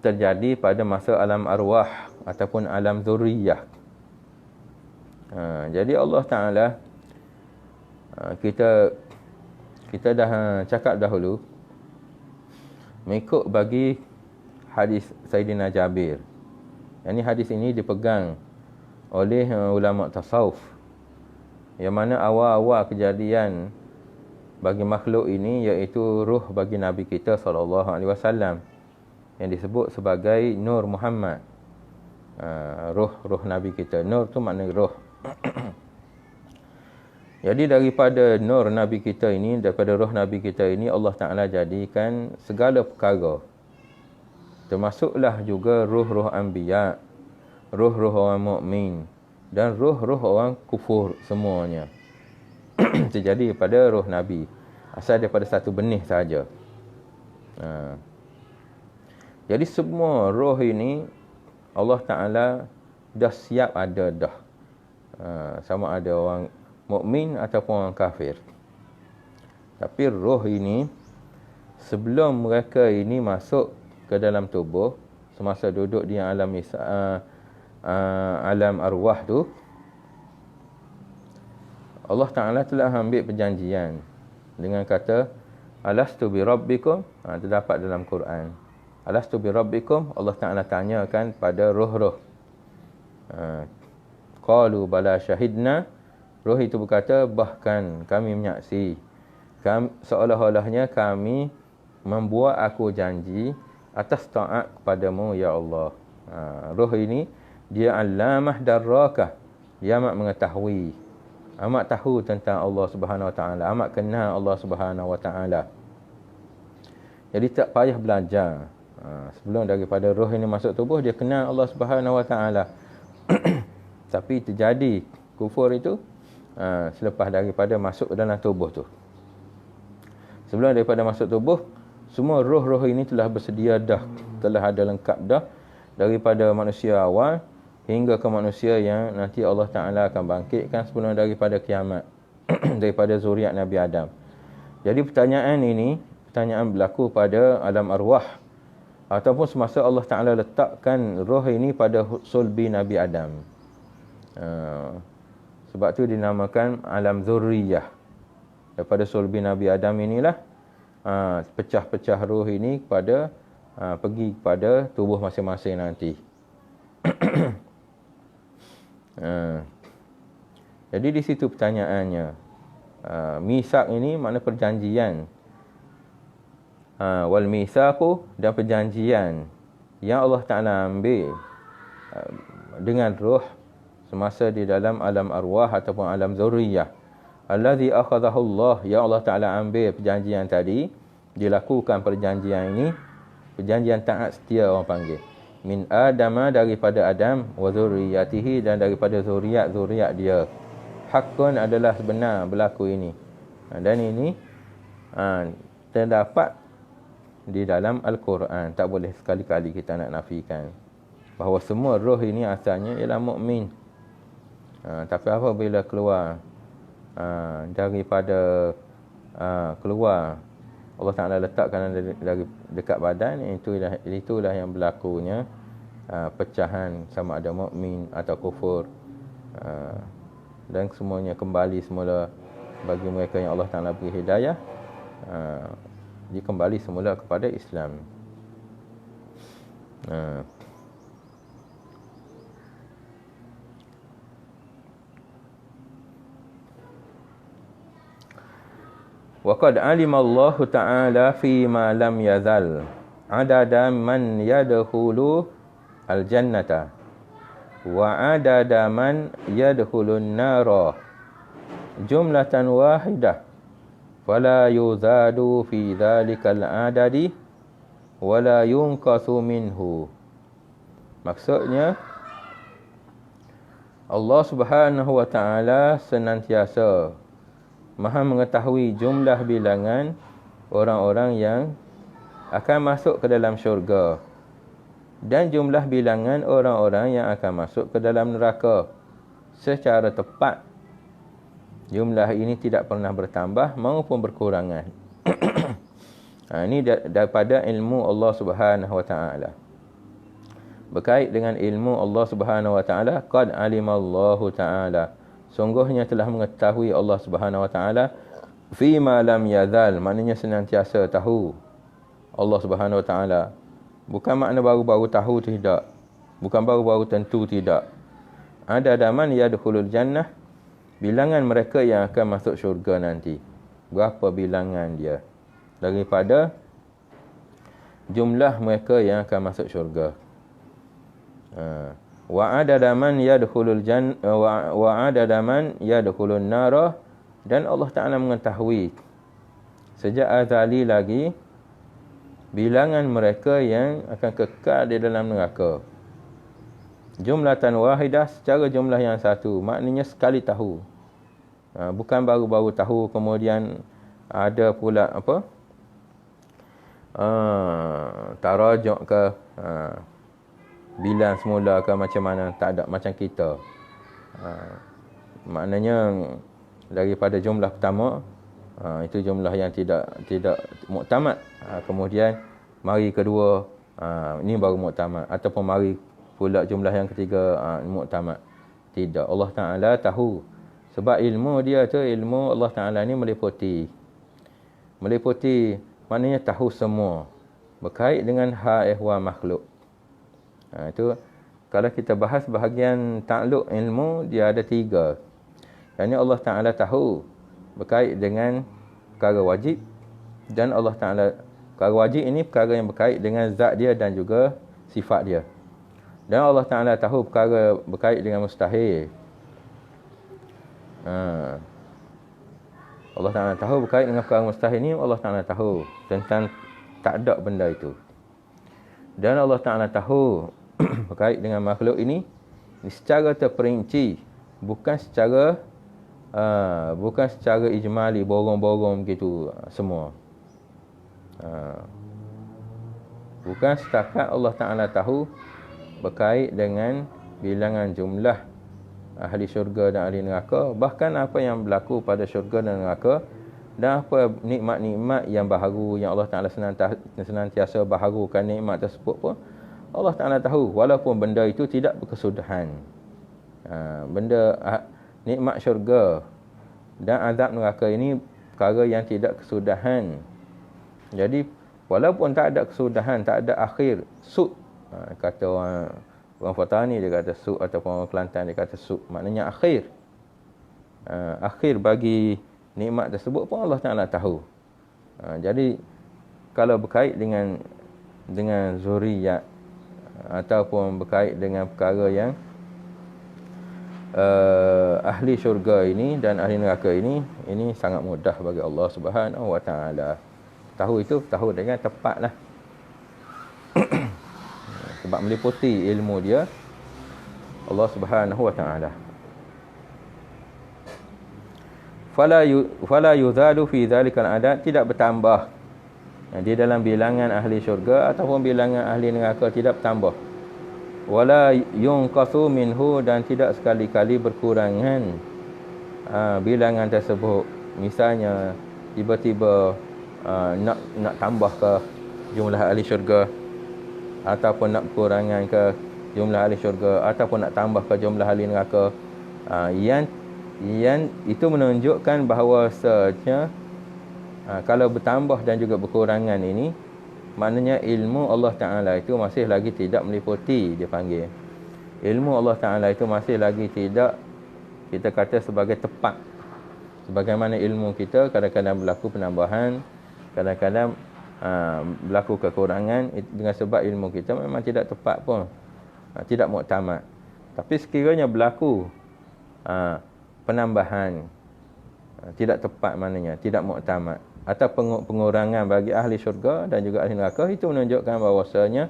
terjadi pada masa alam arwah ataupun alam zuriyah. Jadi Allah Ta'ala, kita dah cakap dahulu mengikut bagi hadis Sayyidina Jabir. Yang ni hadis ini dipegang oleh ulama tasawuf, yang mana awal-awal kejadian bagi makhluk ini iaitu ruh bagi Nabi kita SAW, yang disebut sebagai Nur Muhammad. Ruh Nabi kita. Nur tu makna ruh. Jadi daripada nur Nabi kita ini, daripada roh Nabi kita ini, Allah Ta'ala jadikan segala perkara. Termasuklah juga ruh-ruh anbiya, ruh-ruh orang mukmin dan ruh-ruh orang kufur, semuanya terjadi pada roh Nabi. Asal daripada satu benih sahaja. Jadi semua roh ini Allah Ta'ala dah siap ada dah. Sama ada orang mukmin ataupun orang kafir. Tapi roh ini, sebelum mereka ini masuk ke dalam tubuh, semasa duduk di alam arwah tu, Allah Ta'ala telah ambil perjanjian dengan kata alastu bi rabbikum. Terdapat dalam Quran. Alastu bi rabbikum, Allah Ta'ala tanyakan pada roh-roh. Qalu bala syahidna. Roh itu berkata, bahkan kami menyaksi. Seolah-olahnya kami membuat aku janji atas taat kepadamu, ya Allah. Roh ini, dia alamah darrakah. Dia amat mengetahui, amat tahu tentang Allah Subhanahu Wa Taala, amat kenal Allah Subhanahu Wa Taala. Jadi tak payah belajar. Sebelum daripada roh ini masuk tubuh, dia kenal Allah Subhanahu Wa Taala. Tapi terjadi kufur itu selepas daripada masuk dalam tubuh tu. Sebelum daripada masuk tubuh, semua roh-roh ini telah bersedia dah, telah ada lengkap dah, daripada manusia awal hingga ke manusia yang nanti Allah Ta'ala akan bangkitkan sebelum daripada kiamat daripada zuriat Nabi Adam. Jadi pertanyaan ini, pertanyaan berlaku pada alam arwah, ataupun semasa Allah Ta'ala letakkan roh ini pada sulbi Nabi Adam. Sebab tu dinamakan alam zurriyah. Daripada sulbi Nabi Adam inilah pecah-pecah roh ini pergi kepada tubuh masing-masing nanti. Jadi di situ pertanyaannya. Misaq ini makna perjanjian. Wal misaqu, dan perjanjian yang Allah Ta'ala ambil dengan roh semasa di dalam alam arwah ataupun alam zurriyah. Allazi akhadahu Allah, yang Allah Ta'ala ambil perjanjian tadi, dilakukan perjanjian ini, perjanjian taat setia orang panggil. Min Adama, daripada Adam, wa zurriyatihi, dan daripada zuriat dia. Hakun adalah sebenar berlaku ini. Dan ini terdapat di dalam Al-Quran. Tak boleh sekali-kali kita nak nafikan bahawa semua roh ini asalnya ialah mukmin. Tapi apabila keluar daripada keluar, Allah Ta'ala letakkan dari dekat badan, itulah yang berlakunya pecahan sama ada mukmin atau kufur, dan semuanya kembali semula bagi mereka yang Allah Ta'ala beri hidayah, dia kembali semula kepada Islam. Wa qad alima Allah Ta'ala fi ma lam yazal adada man yadkhulu al-jannata wa adada man yadkhulun nara jumlatan wahidah fala yuzadu fi dhalikal adadi wala yunqasu minhu. Maksudnya Allah Subhanahu wa Ta'ala senantiasa Maha mengetahui jumlah bilangan orang-orang yang akan masuk ke dalam syurga dan jumlah bilangan orang-orang yang akan masuk ke dalam neraka secara tepat. Jumlah ini tidak pernah bertambah maupun berkurangan. Ini daripada ilmu Allah Subhanahu wa Ta'ala. Berkait dengan ilmu Allah Subhanahu wa Ta'ala, qad alimallahu ta'ala, sungguhnya telah mengetahui Allah Subhanahu wa Ta'ala fi ma lam yazal, maknanya senantiasa tahu Allah Subhanahu wa Ta'ala. Bukan makna baru-baru tahu, tidak. Bukan baru-baru tentu, tidak. Ada daman yadkhulul jannah, bilangan mereka yang akan masuk syurga nanti. Berapa bilangan dia daripada jumlah mereka yang akan masuk syurga. Wa adada man yadkhulul wa adada man yadkhulun nara, dan Allah Ta'ala mengetahui sejak azali lagi bilangan mereka yang akan kekal di dalam neraka. Jumlatan wahidah, secara jumlah yang satu, maknanya sekali tahu. Bukan baru-baru tahu kemudian ada pula tarajuk ke bilang semula ke macam mana, tak ada macam kita. Maknanya daripada jumlah pertama, itu jumlah yang tidak muktamad. Kemudian mari kedua, ini baru muktamad, ataupun mari pula jumlah yang ketiga muktamad. Tidak, Allah Ta'ala tahu. Sebab ilmu dia tu, ilmu Allah Ta'ala ni meliputi, maknanya tahu semua berkait dengan hal ehwal makhluk. Itu kalau kita bahas bahagian takluk ilmu, dia ada 3. Yang ini Allah Ta'ala tahu berkait dengan perkara wajib, dan Allah Ta'ala, perkara wajib ini perkara yang berkait dengan zat dia dan juga sifat dia. Dan Allah Ta'ala tahu perkara berkait dengan mustahil. Allah Ta'ala tahu berkait dengan perkara mustahil ni, Allah Ta'ala tahu tentang tak ada benda itu. Dan Allah Ta'ala tahu berkait dengan makhluk ini secara terperinci, bukan secara ijmali, borong-borong begitu semua. Bukan setakat Allah Ta'ala tahu berkait dengan bilangan jumlah ahli syurga dan ahli neraka, bahkan apa yang berlaku pada syurga dan neraka, dan apa nikmat-nikmat yang baharu yang Allah Ta'ala senantiasa baharukan nikmat tersebut pun Allah Ta'ala tahu, walaupun benda itu tidak berkesudahan. Nikmat syurga dan azab neraka ini perkara yang tidak kesudahan. Jadi walaupun tak ada kesudahan, tak ada akhir, sud, kata orang Fatani dia kata sud, ataupun orang Kelantan dia kata sud, maknanya akhir. Akhir bagi nikmat tersebut pun Allah Ta'ala tahu. Jadi kalau berkait dengan zuriyat, ataupun berkait dengan perkara yang ahli syurga ini dan ahli neraka ini sangat mudah bagi Allah Subhanahu wa Ta'ala. Tahu itu, tahu dengan tepatlah. Sebab meliputi ilmu dia Allah Subhanahu wa Ta'ala. Fala yuzalu fi dhalikal adad, tidak bertambah di dalam bilangan ahli syurga ataupun bilangan ahli neraka, tidak bertambah. Wala yunqasu minhu, dan tidak sekali-kali berkurangan bilangan tersebut. Misalnya tiba-tiba nak tambah ke jumlah ahli syurga, ataupun nak kurangkan ke jumlah ahli syurga, ataupun nak tambah ke jumlah ahli neraka. Yang itu menunjukkan bahawasanya kalau bertambah dan juga berkurangan ini, maknanya ilmu Allah Ta'ala itu masih lagi tidak meliputi, dia panggil. Ilmu Allah Ta'ala itu masih lagi tidak, kita kata sebagai tepat. Sebagaimana ilmu kita kadang-kadang berlaku penambahan, kadang-kadang berlaku kekurangan, dengan sebab ilmu kita memang tidak tepat pun, tidak muktamad. Tapi sekiranya berlaku penambahan, tidak tepat, maknanya tidak muktamad, atau pengurangan bagi ahli syurga dan juga ahli neraka, itu menunjukkan bahawasanya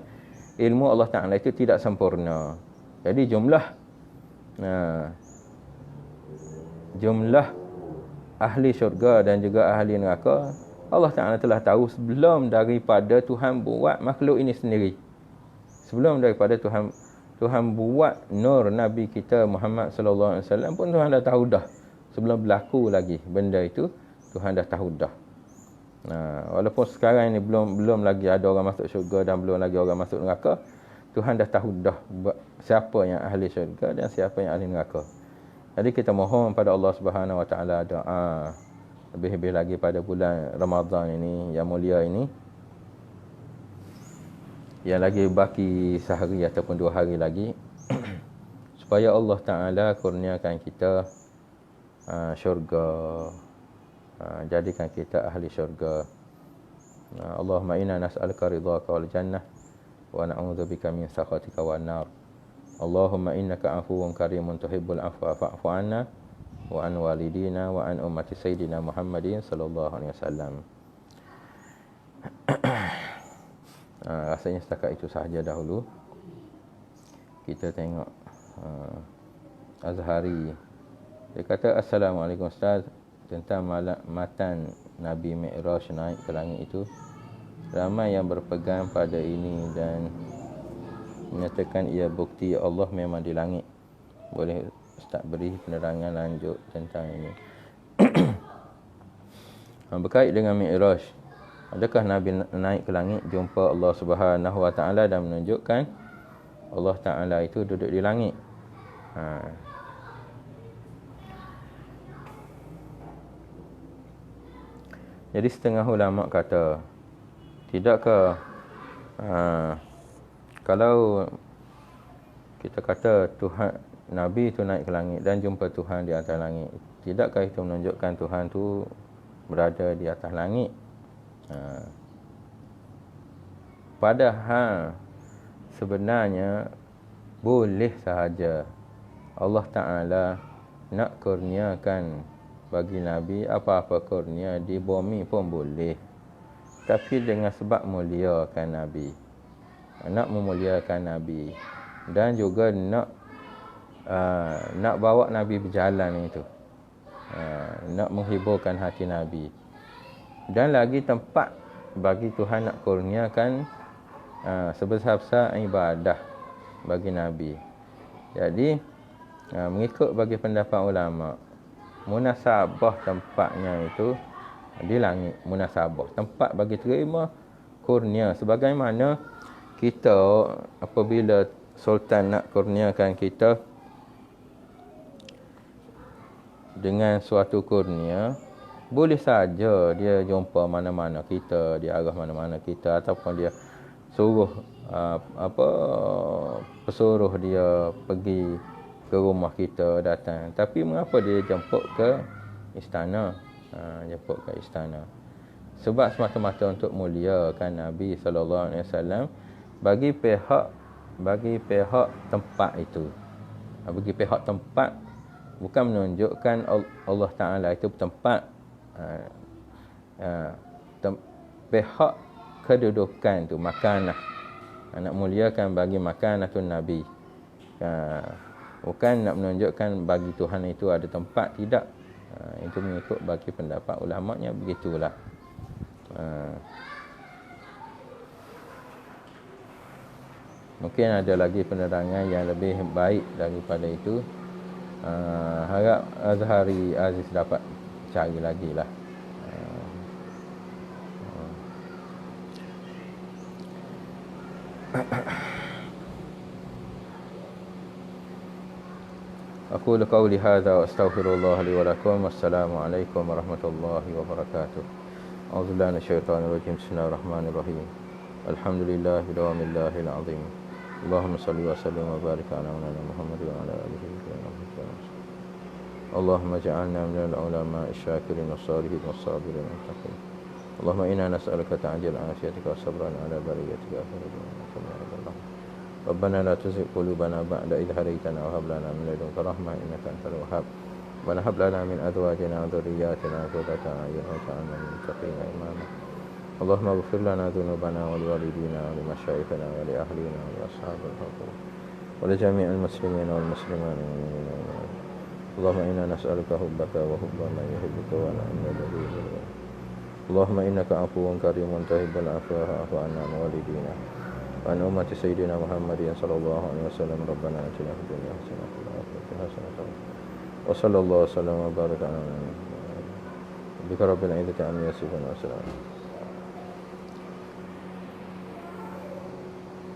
ilmu Allah Ta'ala itu tidak sempurna. Jadi jumlah ahli syurga dan juga ahli neraka, Allah Ta'ala telah tahu sebelum daripada Tuhan buat makhluk ini sendiri. Sebelum daripada Tuhan buat nur Nabi kita Muhammad sallallahu alaihi wasallam pun Tuhan dah tahu dah. Sebelum berlaku lagi benda itu, Tuhan dah tahu dah. Walaupun sekarang ini belum lagi ada orang masuk syurga dan belum lagi orang masuk neraka, Tuhan dah tahu dah siapa yang ahli syurga dan siapa yang ahli neraka. Jadi kita mohon pada Allah Subhanahu Wa Taala doa, lebih-lebih lagi pada bulan Ramadan ini yang mulia ini, yang lagi baki sehari ataupun 2 hari lagi, supaya Allah Ta'ala kurniakan kita syurga, jadikan kita ahli syurga. Allahumma inna nas'aluka ridhaka wal jannah wa na'udzubika min sakhatika wan nar. Allahumma innaka afuwun karimun tuhibbul afwa fa'fu anna wa an walidina wa an ummati sayyidina Muhammadin sallallahu alaihi wasallam. Rasanya setakat itu sahaja dahulu. Kita tengok Azhari. Dia kata, Assalamualaikum Ustaz, tentang matan Nabi Mi'raj naik ke langit itu, ramai yang berpegang pada ini dan menyatakan ia bukti Allah memang di langit. Boleh Ustaz beri penerangan lanjut tentang ini? Berkait dengan Mi'raj, adakah Nabi naik ke langit jumpa Allah Subhanahu Wa Taala dan menunjukkan Allah Taala itu duduk di langit? Jadi setengah ulama kata, tidakkah kalau kita kata Tuhan, Nabi itu naik ke langit dan jumpa Tuhan di atas langit, tidakkah itu menunjukkan Tuhan itu berada di atas langit? Padahal sebenarnya boleh sahaja Allah Ta'ala nak kurniakan bagi Nabi apa-apa kurnia di bumi pun boleh, tapi dengan sebab muliakan Nabi, nak memuliakan Nabi, dan juga nak bawa Nabi berjalan itu, nak menghiburkan hati Nabi, dan lagi tempat bagi Tuhan nak kurniakan sebesar-besar ibadah bagi Nabi. Jadi mengikut bagi pendapat ulama, munasabah tempatnya itu di langit. Munasabah tempat bagi terima kurnia, sebagaimana kita apabila sultan nak kurniakan kita dengan suatu kurnia, boleh saja dia jumpa mana-mana kita, dia arah mana-mana kita, ataupun dia suruh pesuruh dia pergi ke rumah kita datang. Tapi mengapa dia jemput ke istana? Jemput ke istana sebab semata-mata untuk muliakan Nabi sallallahu alaihi wasallam bagi pihak tempat itu. Bagi pihak tempat, bukan menunjukkan Allah Ta'ala itu tempat, pihak kedudukan tu, makanah, nak muliakan bagi makanatun Nabi, bukan nak menunjukkan bagi Tuhan itu ada tempat, tidak. Itu mengikut bagi pendapat ulamanya, begitulah. Mungkin ada lagi penerangan yang lebih baik daripada itu. Harap Azhari Aziz dapat cari lagi lah. أقول قولي هذا وأستغفر الله لي ولكم. والسلام عليكم ورحمة الله وبركاته. أعوذ بالله من الشيطان الرجيم. بسم الله الرحمن الرحيم. الحمد لله بدوام الله العظيم. اللهم صل وسلم وبارك على نبينا محمد وعلى آله وصحبه. اللهم اجعلنا من العلماء الشاكرين الصالحين والصابرين المتقين. اللهم إنا نسألك تعجيل عافيتك وصبرا على بريتك ربنا لا تزغ قلوبنا بعد إذ هديتنا وهب لنا من لدنك رحمة إنك أنت الوهاب. ربنا هب لنا من أزواجنا وذرياتنا قرة أعين واجعلنا للمتقين إماما. اللهم اغفر لنا ذنوبنا ولوالدينا ولمشايخنا ولأهلنا ولأصحاب الحقوق ولجميع المسلمين والمسلمات. اللهم إنا نسألك حبك وحب من يحبك ونعم الذي يحبك. اللهم إنك عفو كريم تحب العفو فاعف عنا عن والدينا وعن أمة سيدنا محمد صلى الله عليه وسلم. ربنا آتنا في الدنيا حسنة وفي الآخرة حسنة وصلى الله وسلم وبارك على نبينا بك رب العزة عما يصفون وسلام.